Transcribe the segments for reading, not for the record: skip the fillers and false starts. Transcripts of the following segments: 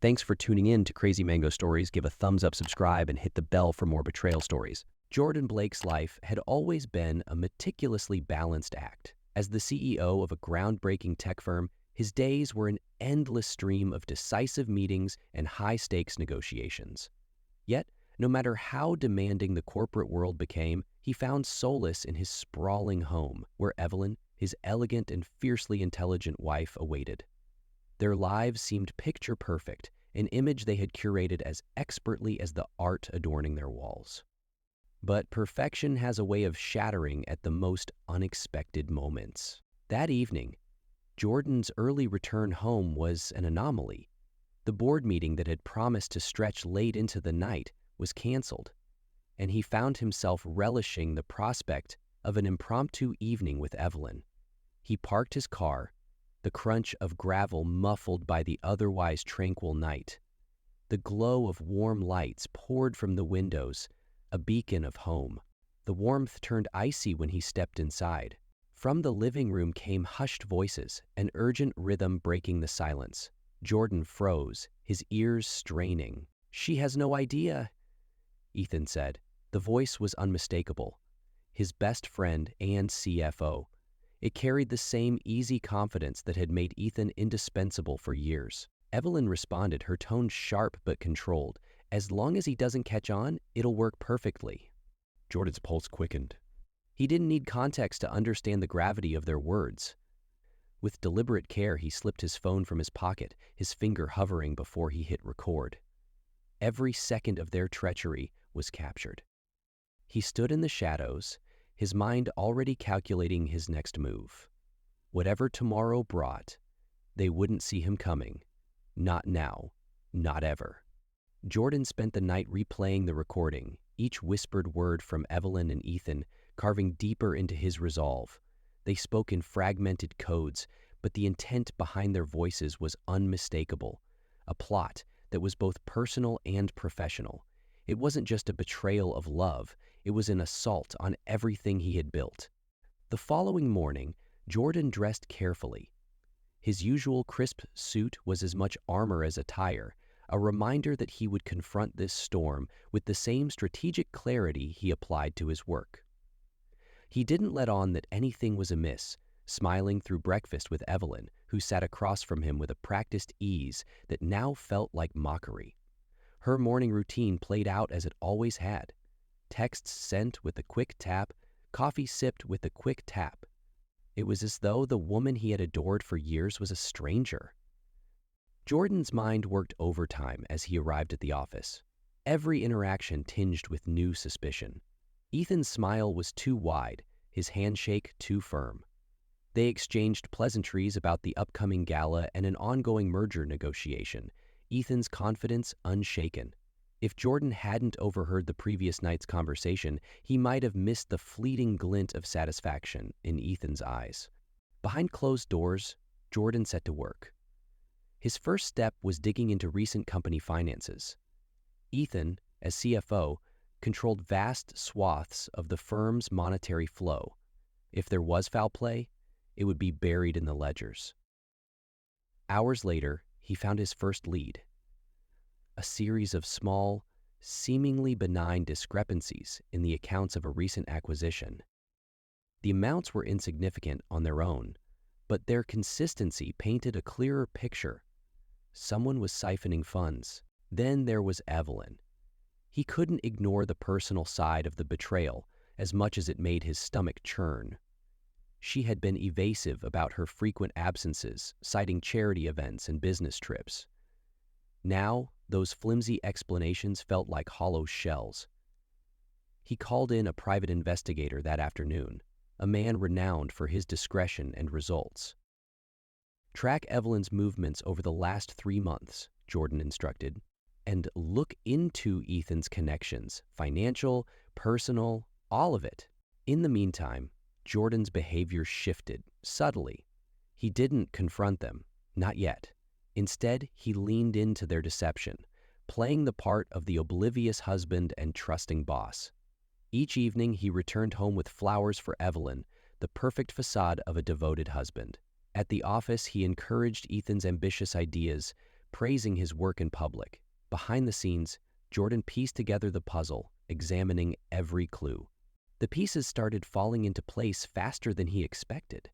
Thanks for tuning in to Crazy Mango Stories. Give a thumbs up, subscribe, and hit the bell for more betrayal stories. Jordan Blake's life had always been a meticulously balanced act. As the CEO of a groundbreaking tech firm, his days were an endless stream of decisive meetings and high-stakes negotiations. Yet, no matter how demanding the corporate world became, he found solace in his sprawling home, where Evelyn, his elegant and fiercely intelligent wife, awaited. Their lives seemed picture-perfect, an image they had curated as expertly as the art adorning their walls. But perfection has a way of shattering at the most unexpected moments. That evening, Jordan's early return home was an anomaly. The board meeting that had promised to stretch late into the night was canceled, and he found himself relishing the prospect of an impromptu evening with Evelyn. He parked his car, the crunch of gravel muffled by the otherwise tranquil night. The glow of warm lights poured from the windows, a beacon of home. The warmth turned icy when he stepped inside. From the living room came hushed voices, an urgent rhythm breaking the silence. Jordan froze, his ears straining. "She has no idea," Ethan said. The voice was unmistakable. His best friend and CFO. It carried the same easy confidence that had made Ethan indispensable for years. Evelyn responded, her tone sharp but controlled. "As long as he doesn't catch on, it'll work perfectly." Jordan's pulse quickened. He didn't need context to understand the gravity of their words. With deliberate care, he slipped his phone from his pocket, his finger hovering before he hit record. Every second of their treachery was captured. He stood in the shadows, his mind already calculating his next move. Whatever tomorrow brought, they wouldn't see him coming. Not now, not ever. Jordan spent the night replaying the recording, each whispered word from Evelyn and Ethan carving deeper into his resolve. They spoke in fragmented codes, but the intent behind their voices was unmistakable. A plot that was both personal and professional. It wasn't just a betrayal of love, it was an assault on everything he had built. The following morning, Jordan dressed carefully. His usual crisp suit was as much armor as attire, a reminder that he would confront this storm with the same strategic clarity he applied to his work. He didn't let on that anything was amiss, smiling through breakfast with Evelyn, who sat across from him with a practiced ease that now felt like mockery. Her morning routine played out as it always had. Texts sent with a quick tap, coffee sipped with a quick tap. It was as though the woman he had adored for years was a stranger. Jordan's mind worked overtime as he arrived at the office. Every interaction tinged with new suspicion. Ethan's smile was too wide, his handshake too firm. They exchanged pleasantries about the upcoming gala and an ongoing merger negotiation, Ethan's confidence unshaken. If Jordan hadn't overheard the previous night's conversation, he might have missed the fleeting glint of satisfaction in Ethan's eyes. Behind closed doors, Jordan set to work. His first step was digging into recent company finances. Ethan, as CFO, controlled vast swaths of the firm's monetary flow. If there was foul play, it would be buried in the ledgers. Hours later, he found his first lead. A series of small, seemingly benign discrepancies in the accounts of a recent acquisition. The amounts were insignificant on their own, but their consistency painted a clearer picture. Someone was siphoning funds. Then there was Evelyn. He couldn't ignore the personal side of the betrayal as much as it made his stomach churn. She had been evasive about her frequent absences, citing charity events and business trips. Now, those flimsy explanations felt like hollow shells. He called in a private investigator that afternoon, a man renowned for his discretion and results. "Track Evelyn's movements over the last 3 months," Jordan instructed, "and look into Ethan's connections, financial, personal, all of it." In the meantime, Jordan's behavior shifted, subtly. He didn't confront them, not yet. Instead, he leaned into their deception, playing the part of the oblivious husband and trusting boss. Each evening, he returned home with flowers for Evelyn, the perfect facade of a devoted husband. At the office, he encouraged Ethan's ambitious ideas, praising his work in public. Behind the scenes, Jordan pieced together the puzzle, examining every clue. The pieces started falling into place faster than he expected.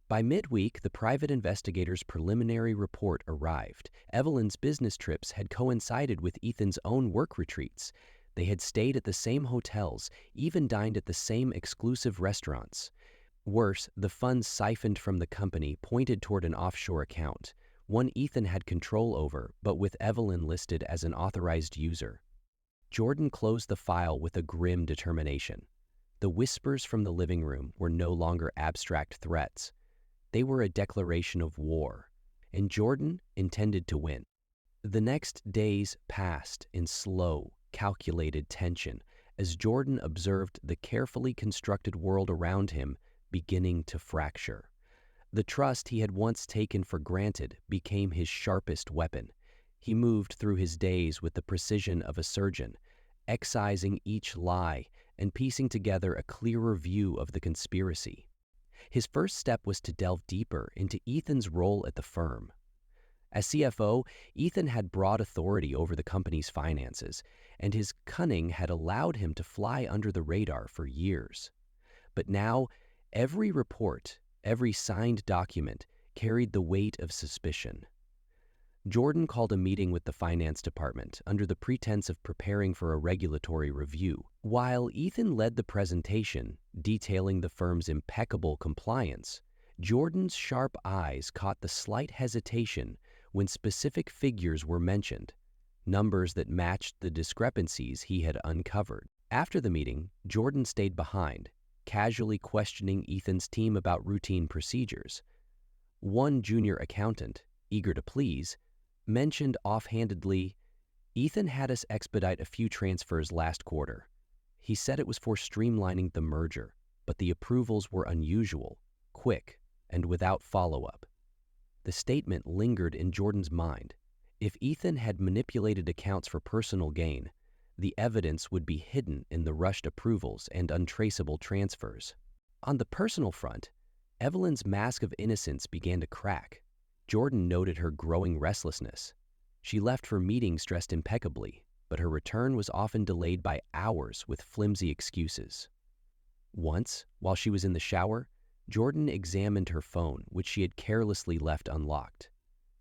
By midweek, the private investigator's preliminary report arrived. Evelyn's business trips had coincided with Ethan's own work retreats. They had stayed at the same hotels, even dined at the same exclusive restaurants. Worse, the funds siphoned from the company pointed toward an offshore account, one Ethan had control over, but with Evelyn listed as an authorized user. Jordan closed the file with a grim determination. The whispers from the living room were no longer abstract threats. They were a declaration of war, and Jordan intended to win. The next days passed in slow, calculated tension as Jordan observed the carefully constructed world around him beginning to fracture. The trust he had once taken for granted became his sharpest weapon. He moved through his days with the precision of a surgeon, excising each lie and piecing together a clearer view of the conspiracy. His first step was to delve deeper into Ethan's role at the firm. As CFO, Ethan had broad authority over the company's finances, and his cunning had allowed him to fly under the radar for years. But now, every report, every signed document carried the weight of suspicion. Jordan called a meeting with the finance department under the pretense of preparing for a regulatory review. While Ethan led the presentation, detailing the firm's impeccable compliance, Jordan's sharp eyes caught the slight hesitation when specific figures were mentioned, numbers that matched the discrepancies he had uncovered. After the meeting, Jordan stayed behind, casually questioning Ethan's team about routine procedures. One junior accountant, eager to please, mentioned offhandedly, "Ethan had us expedite a few transfers last quarter. He said it was for streamlining the merger, but the approvals were unusual, quick, and without follow-up." The statement lingered in Jordan's mind. If Ethan had manipulated accounts for personal gain, the evidence would be hidden in the rushed approvals and untraceable transfers. On the personal front, Evelyn's mask of innocence began to crack. Jordan noted her growing restlessness. She left for meetings dressed impeccably, but her return was often delayed by hours with flimsy excuses. Once, while she was in the shower, Jordan examined her phone, which she had carelessly left unlocked.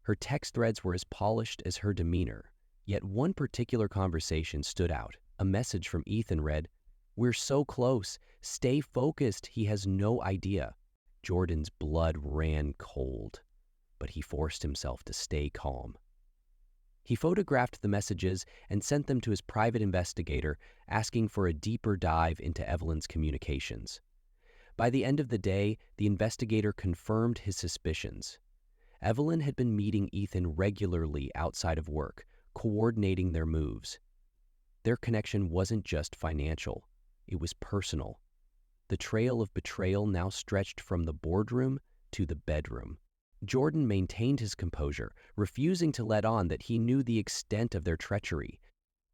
Her text threads were as polished as her demeanor, yet one particular conversation stood out. A message from Ethan read, "We're so close. Stay focused. He has no idea." Jordan's blood ran cold, but he forced himself to stay calm. He photographed the messages and sent them to his private investigator, asking for a deeper dive into Evelyn's communications. By the end of the day, the investigator confirmed his suspicions. Evelyn had been meeting Ethan regularly outside of work, coordinating their moves. Their connection wasn't just financial, it was personal. The trail of betrayal now stretched from the boardroom to the bedroom. Jordan maintained his composure, refusing to let on that he knew the extent of their treachery.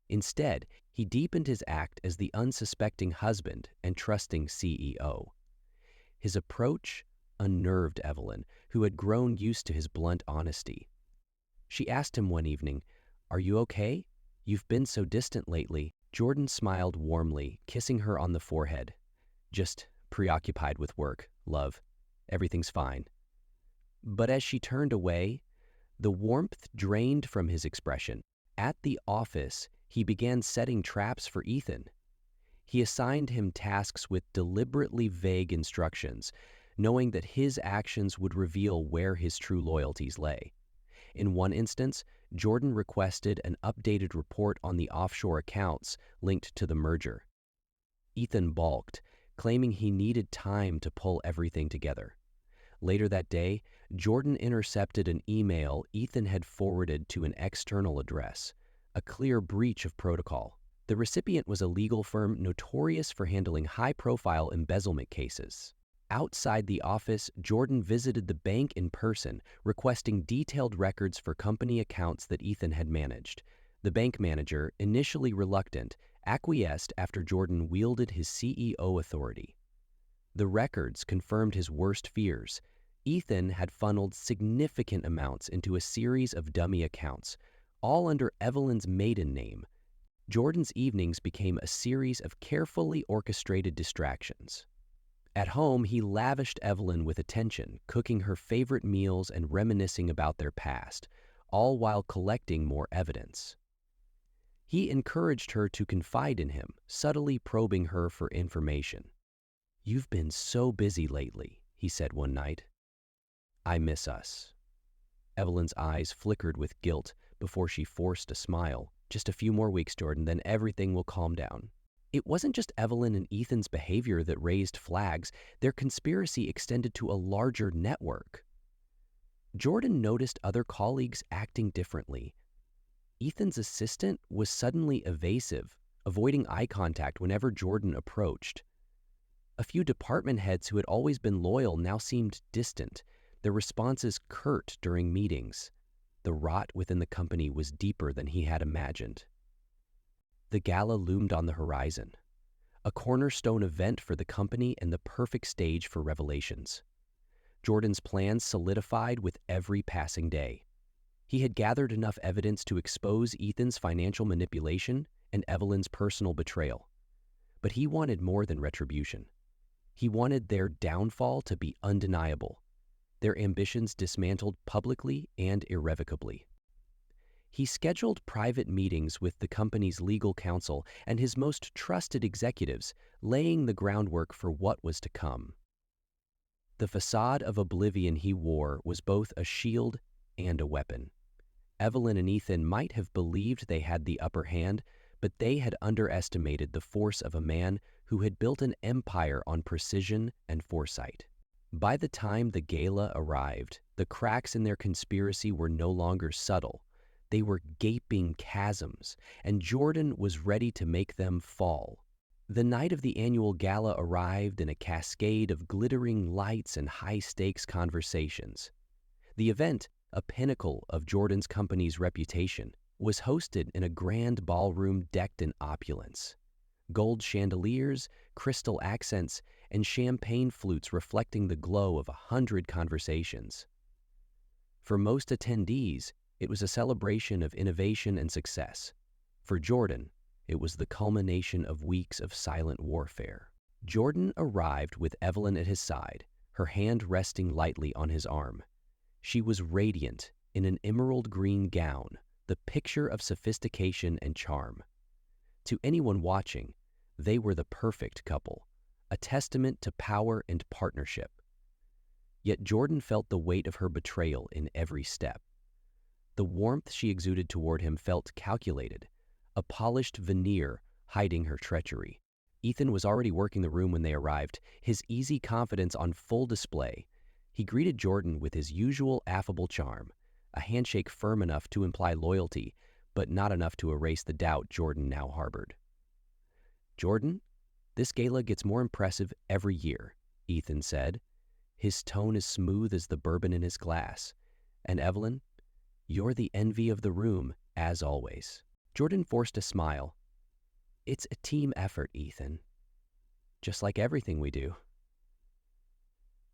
Instead, he deepened his act as the unsuspecting husband and trusting CEO. His approach unnerved Evelyn, who had grown used to his blunt honesty. She asked him one evening, "Are you okay? You've been so distant lately." Jordan smiled warmly, kissing her on the forehead. "Just preoccupied with work, love. Everything's fine." But as she turned away, the warmth drained from his expression. At the office, he began setting traps for Ethan. He assigned him tasks with deliberately vague instructions, knowing that his actions would reveal where his true loyalties lay. In one instance, Jordan requested an updated report on the offshore accounts linked to the merger. Ethan balked, claiming he needed time to pull everything together. Later that day, Jordan intercepted an email Ethan had forwarded to an external address, a clear breach of protocol. The recipient was a legal firm notorious for handling high-profile embezzlement cases. Outside the office, Jordan visited the bank in person, requesting detailed records for company accounts that Ethan had managed. The bank manager, initially reluctant, acquiesced after Jordan wielded his CEO authority. The records confirmed his worst fears. Ethan had funneled significant amounts into a series of dummy accounts, all under Evelyn's maiden name. Jordan's evenings became a series of carefully orchestrated distractions. At home, he lavished Evelyn with attention, cooking her favorite meals and reminiscing about their past, all while collecting more evidence. He encouraged her to confide in him, subtly probing her for information. "You've been so busy lately," he said one night. "I miss us." Evelyn's eyes flickered with guilt before she forced a smile. "Just a few more weeks, Jordan, then everything will calm down." It wasn't just Evelyn and Ethan's behavior that raised flags. Their conspiracy extended to a larger network. Jordan noticed other colleagues acting differently. Ethan's assistant was suddenly evasive, avoiding eye contact whenever Jordan approached. A few department heads who had always been loyal now seemed distant, their responses curt during meetings. The rot within the company was deeper than he had imagined. The gala loomed on the horizon, a cornerstone event for the company and the perfect stage for revelations. Jordan's plans solidified with every passing day. He had gathered enough evidence to expose Ethan's financial manipulation and Evelyn's personal betrayal. But he wanted more than retribution. He wanted their downfall to be undeniable, their ambitions dismantled publicly and irrevocably. He scheduled private meetings with the company's legal counsel and his most trusted executives, laying the groundwork for what was to come. The facade of oblivion he wore was both a shield and a weapon. Evelyn and Ethan might have believed they had the upper hand, but they had underestimated the force of a man who had built an empire on precision and foresight. By the time the gala arrived, the cracks in their conspiracy were no longer subtle. They were gaping chasms, and Jordan was ready to make them fall. The night of the annual gala arrived in a cascade of glittering lights and high-stakes conversations. The event, a pinnacle of Jordan's company's reputation, was hosted in a grand ballroom decked in opulence. Gold chandeliers, crystal accents, and champagne flutes reflecting the glow of 100 conversations. For most attendees, it was a celebration of innovation and success. For Jordan, it was the culmination of weeks of silent warfare. Jordan arrived with Evelyn at his side, her hand resting lightly on his arm. She was radiant in an emerald green gown, the picture of sophistication and charm. To anyone watching, they were the perfect couple, a testament to power and partnership. Yet Jordan felt the weight of her betrayal in every step. The warmth she exuded toward him felt calculated, a polished veneer hiding her treachery. Ethan was already working the room when they arrived, his easy confidence on full display. He greeted Jordan with his usual affable charm, a handshake firm enough to imply loyalty, but not enough to erase the doubt Jordan now harbored. "Jordan, this gala gets more impressive every year," Ethan said. His tone as smooth as the bourbon in his glass. "And Evelyn, you're the envy of the room, as always." Jordan forced a smile. "It's a team effort, Ethan. Just like everything we do."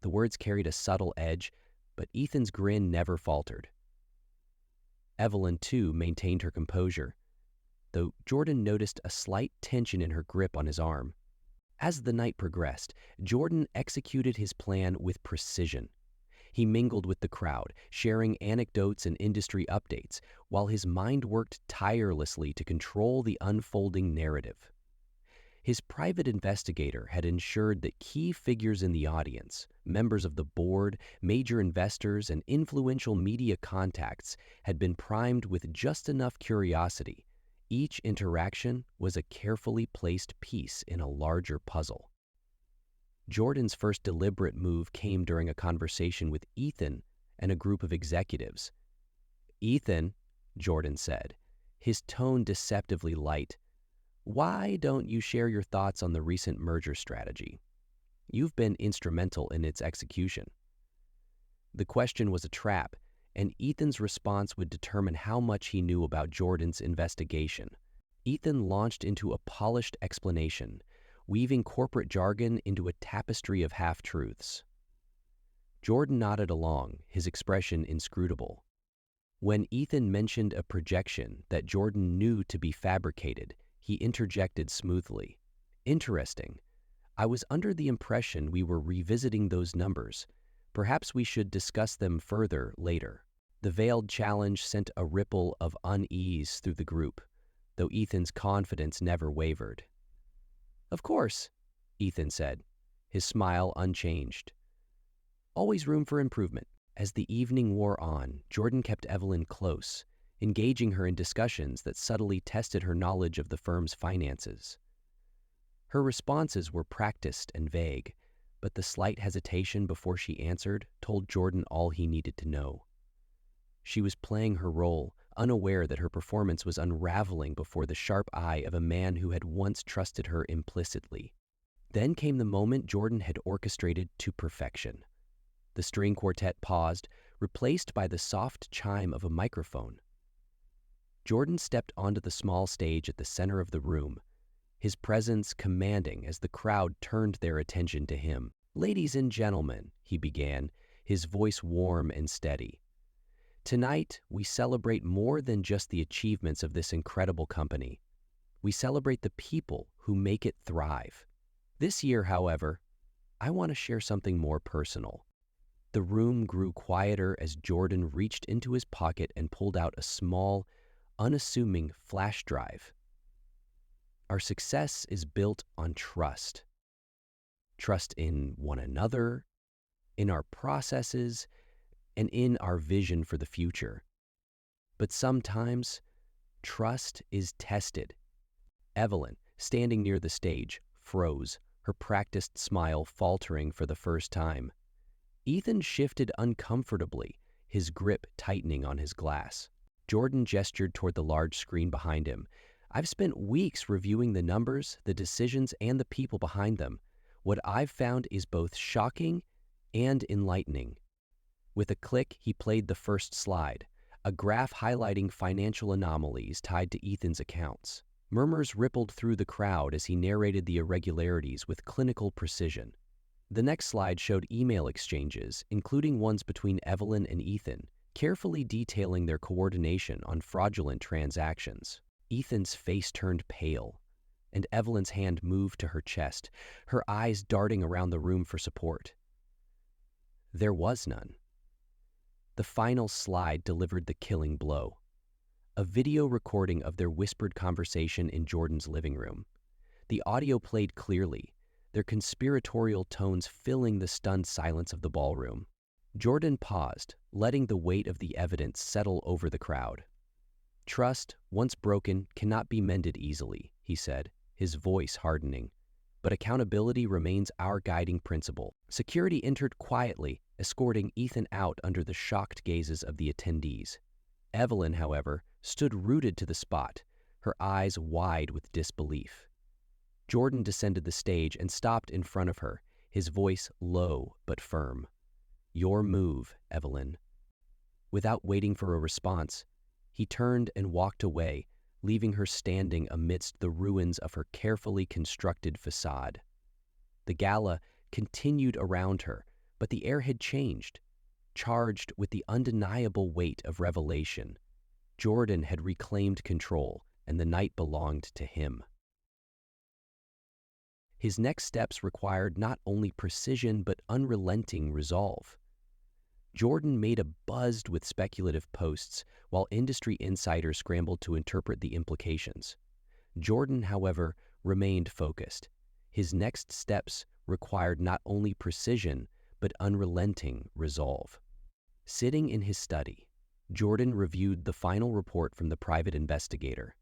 The words carried a subtle edge, but Ethan's grin never faltered. Evelyn, too, maintained her composure, though Jordan noticed a slight tension in her grip on his arm. As the night progressed, Jordan executed his plan with precision. He mingled with the crowd, sharing anecdotes and industry updates, while his mind worked tirelessly to control the unfolding narrative. His private investigator had ensured that key figures in the audience, members of the board, major investors, and influential media contacts had been primed with just enough curiosity. Each interaction was a carefully placed piece in a larger puzzle. Jordan's first deliberate move came during a conversation with Ethan and a group of executives. "Ethan," Jordan said, his tone deceptively light, "why don't you share your thoughts on the recent merger strategy? You've been instrumental in its execution." The question was a trap, and Ethan's response would determine how much he knew about Jordan's investigation. Ethan launched into a polished explanation, weaving corporate jargon into a tapestry of half-truths. Jordan nodded along, his expression inscrutable. When Ethan mentioned a projection that Jordan knew to be fabricated, he interjected smoothly. Interesting. I was under the impression we were revisiting those numbers. Perhaps we should discuss them further later. The veiled challenge sent a ripple of unease through the group, though Ethan's confidence never wavered. Of course, Ethan said, his smile unchanged. Always room for improvement. As the evening wore on, Jordan kept Evelyn close, engaging her in discussions that subtly tested her knowledge of the firm's finances. Her responses were practiced and vague, but the slight hesitation before she answered told Jordan all he needed to know. She was playing her role, unaware that her performance was unraveling before the sharp eye of a man who had once trusted her implicitly. Then came the moment Jordan had orchestrated to perfection. The string quartet paused, replaced by the soft chime of a microphone. Jordan stepped onto the small stage at the center of the room, his presence commanding as the crowd turned their attention to him. "Ladies and gentlemen," he began, his voice warm and steady. "Tonight, we celebrate more than just the achievements of this incredible company. We celebrate the people who make it thrive. This year, however, I want to share something more personal." The room grew quieter as Jordan reached into his pocket and pulled out a small, unassuming flash drive. "Our success is built on trust. Trust in one another, in our processes, and in our vision for the future. But sometimes, trust is tested." Evelyn, standing near the stage, froze, her practiced smile faltering for the first time. Ethan shifted uncomfortably, his grip tightening on his glass. Jordan gestured toward the large screen behind him. "I've spent weeks reviewing the numbers, the decisions, and the people behind them. What I've found is both shocking and enlightening." With a click, he played the first slide, a graph highlighting financial anomalies tied to Ethan's accounts. Murmurs rippled through the crowd as he narrated the irregularities with clinical precision. The next slide showed email exchanges, including ones between Evelyn and Ethan, carefully detailing their coordination on fraudulent transactions. Ethan's face turned pale, and Evelyn's hand moved to her chest, her eyes darting around the room for support. There was none. The final slide delivered the killing blow. A video recording of their whispered conversation in Jordan's living room. The audio played clearly, their conspiratorial tones filling the stunned silence of the ballroom. Jordan paused, letting the weight of the evidence settle over the crowd. "Trust, once broken, cannot be mended easily," he said, his voice hardening. "But accountability remains our guiding principle." Security entered quietly, escorting Ethan out under the shocked gazes of the attendees. Evelyn, however, stood rooted to the spot, her eyes wide with disbelief. Jordan descended the stage and stopped in front of her, his voice low but firm. "Your move, Evelyn." Without waiting for a response, he turned and walked away, leaving her standing amidst the ruins of her carefully constructed facade. The gala continued around her, but the air had changed, charged with the undeniable weight of revelation. Jordan had reclaimed control, and the night belonged to him. His next steps required not only precision but unrelenting resolve. Jordan made a buzzed with speculative posts, while industry insiders scrambled to interpret the implications. Jordan, however, remained focused. His next steps required not only precision but unrelenting resolve. Sitting in his study, Jordan reviewed the final report from the private investigator.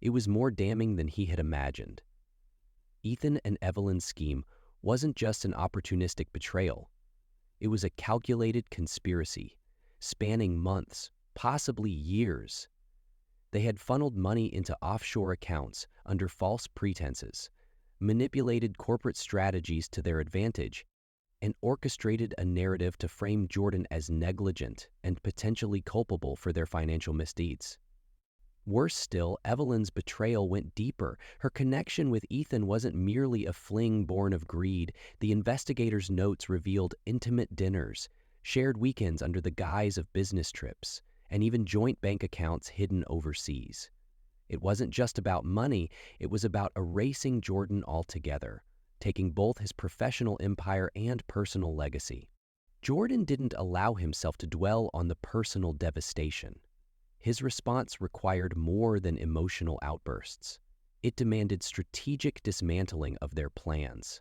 It was more damning than he had imagined. Ethan and Evelyn's scheme wasn't just an opportunistic betrayal. It was a calculated conspiracy, spanning months, possibly years. They had funneled money into offshore accounts under false pretenses, manipulated corporate strategies to their advantage, and orchestrated a narrative to frame Jordan as negligent and potentially culpable for their financial misdeeds. Worse still, Evelyn's betrayal went deeper. Her connection with Ethan wasn't merely a fling born of greed. The investigators' notes revealed intimate dinners, shared weekends under the guise of business trips, and even joint bank accounts hidden overseas. It wasn't just about money, it was about erasing Jordan altogether, taking both his professional empire and personal legacy. Jordan didn't allow himself to dwell on the personal devastation. His response required more than emotional outbursts. It demanded strategic dismantling of their plans.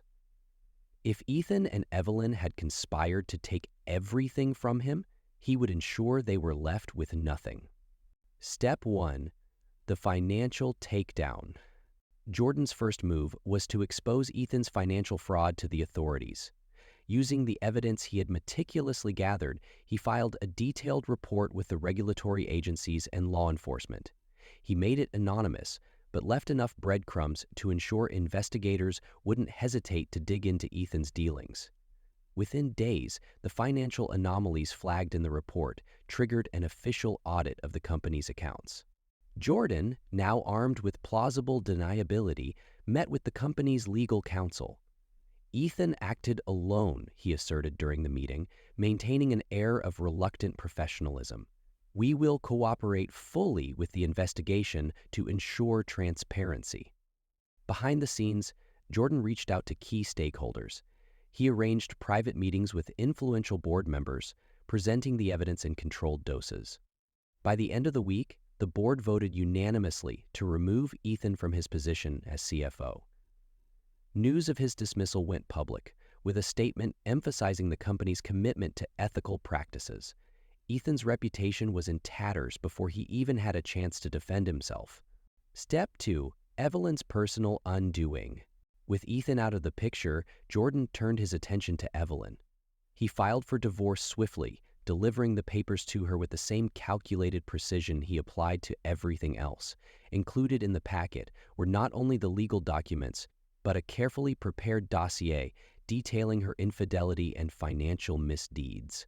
If Ethan and Evelyn had conspired to take everything from him, he would ensure they were left with nothing. Step 1. The financial takedown. Jordan's first move was to expose Ethan's financial fraud to the authorities. Using the evidence he had meticulously gathered, he filed a detailed report with the regulatory agencies and law enforcement. He made it anonymous, but left enough breadcrumbs to ensure investigators wouldn't hesitate to dig into Ethan's dealings. Within days, the financial anomalies flagged in the report triggered an official audit of the company's accounts. Jordan, now armed with plausible deniability, met with the company's legal counsel. Ethan acted alone, he asserted during the meeting, maintaining an air of reluctant professionalism. We will cooperate fully with the investigation to ensure transparency. Behind the scenes, Jordan reached out to key stakeholders. He arranged private meetings with influential board members, presenting the evidence in controlled doses. By the end of the week, the board voted unanimously to remove Ethan from his position as CFO. News of his dismissal went public, with a statement emphasizing the company's commitment to ethical practices. Ethan's reputation was in tatters before he even had a chance to defend himself. Step 2. Evelyn's personal undoing. With Ethan out of the picture, Jordan turned his attention to Evelyn. He filed for divorce swiftly, delivering the papers to her with the same calculated precision he applied to everything else. Included in the packet were not only the legal documents, but a carefully prepared dossier detailing her infidelity and financial misdeeds.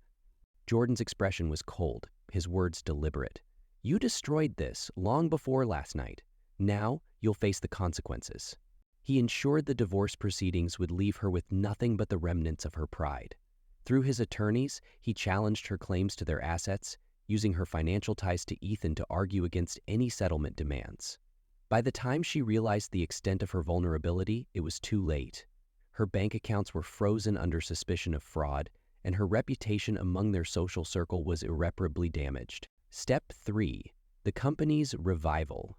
Jordan's expression was cold, his words deliberate. You destroyed this long before last night. Now you'll face the consequences. He ensured the divorce proceedings would leave her with nothing but the remnants of her pride. Through his attorneys, he challenged her claims to their assets, using her financial ties to Ethan to argue against any settlement demands. By the time she realized the extent of her vulnerability, it was too late. Her bank accounts were frozen under suspicion of fraud, and her reputation among their social circle was irreparably damaged. Step 3. The company's revival.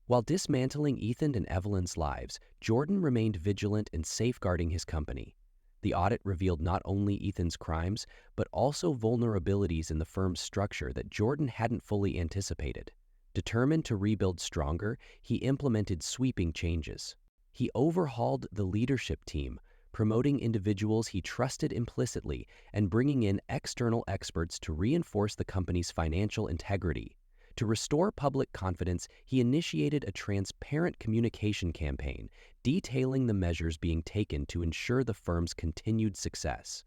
While dismantling Ethan and Evelyn's lives, Jordan remained vigilant in safeguarding his company. The audit revealed not only Ethan's crimes, but also vulnerabilities in the firm's structure that Jordan hadn't fully anticipated. Determined to rebuild stronger, he implemented sweeping changes. He overhauled the leadership team, promoting individuals he trusted implicitly and bringing in external experts to reinforce the company's financial integrity. To restore public confidence, he initiated a transparent communication campaign, detailing the measures being taken to ensure the firm's continued success.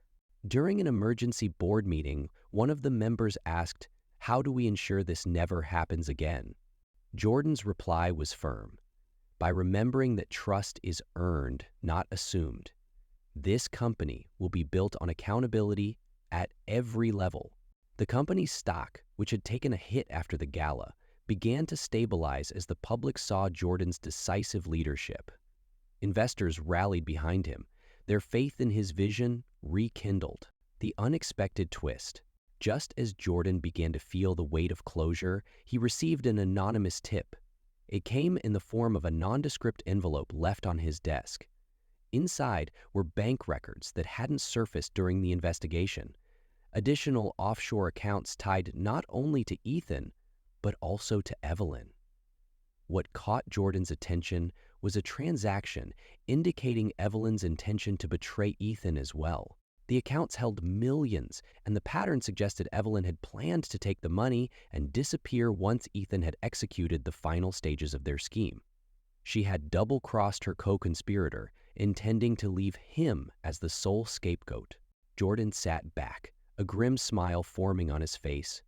During an emergency board meeting, one of the members asked, "How do we ensure this never happens again?" Jordan's reply was firm. By remembering that trust is earned, not assumed. This company will be built on accountability at every level. The company's stock, which had taken a hit after the gala, began to stabilize as the public saw Jordan's decisive leadership. Investors rallied behind him, their faith in his vision rekindled. The unexpected twist. Just as Jordan began to feel the weight of closure, he received an anonymous tip. It came in the form of a nondescript envelope left on his desk. Inside were bank records that hadn't surfaced during the investigation. Additional offshore accounts tied not only to Ethan, but also to Evelyn. What caught Jordan's attention was a transaction indicating Evelyn's intention to betray Ethan as well. The accounts held millions, and the pattern suggested Evelyn had planned to take the money and disappear once Ethan had executed the final stages of their scheme. She had double-crossed her co-conspirator, intending to leave him as the sole scapegoat. Jordan sat back, a grim smile forming on his face.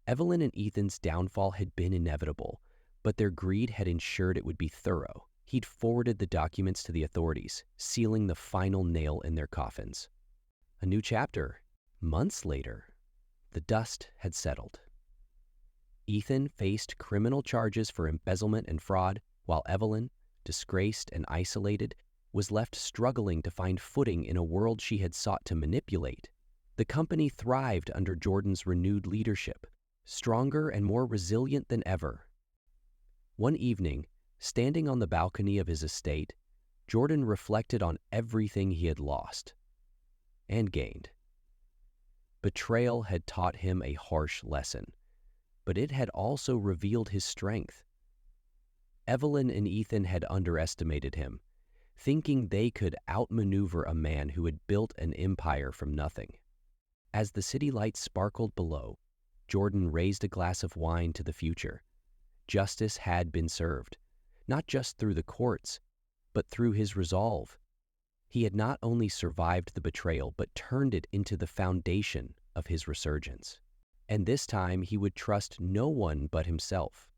Evelyn and Ethan's downfall had been inevitable, but their greed had ensured it would be thorough. He'd forwarded the documents to the authorities, sealing the final nail in their coffins. A new chapter. Months later, the dust had settled. Ethan faced criminal charges for embezzlement and fraud, while Evelyn, disgraced and isolated, was left struggling to find footing in a world she had sought to manipulate. The company thrived under Jordan's renewed leadership, stronger and more resilient than ever. One evening, standing on the balcony of his estate, Jordan reflected on everything he had lost and gained. Betrayal had taught him a harsh lesson, but it had also revealed his strength. Evelyn and Ethan had underestimated him, thinking they could outmaneuver a man who had built an empire from nothing. As the city lights sparkled below, Jordan raised a glass of wine to the future. Justice had been served, not just through the courts, but through his resolve. He had not only survived the betrayal, but turned it into the foundation of his resurgence. And this time he would trust no one but himself.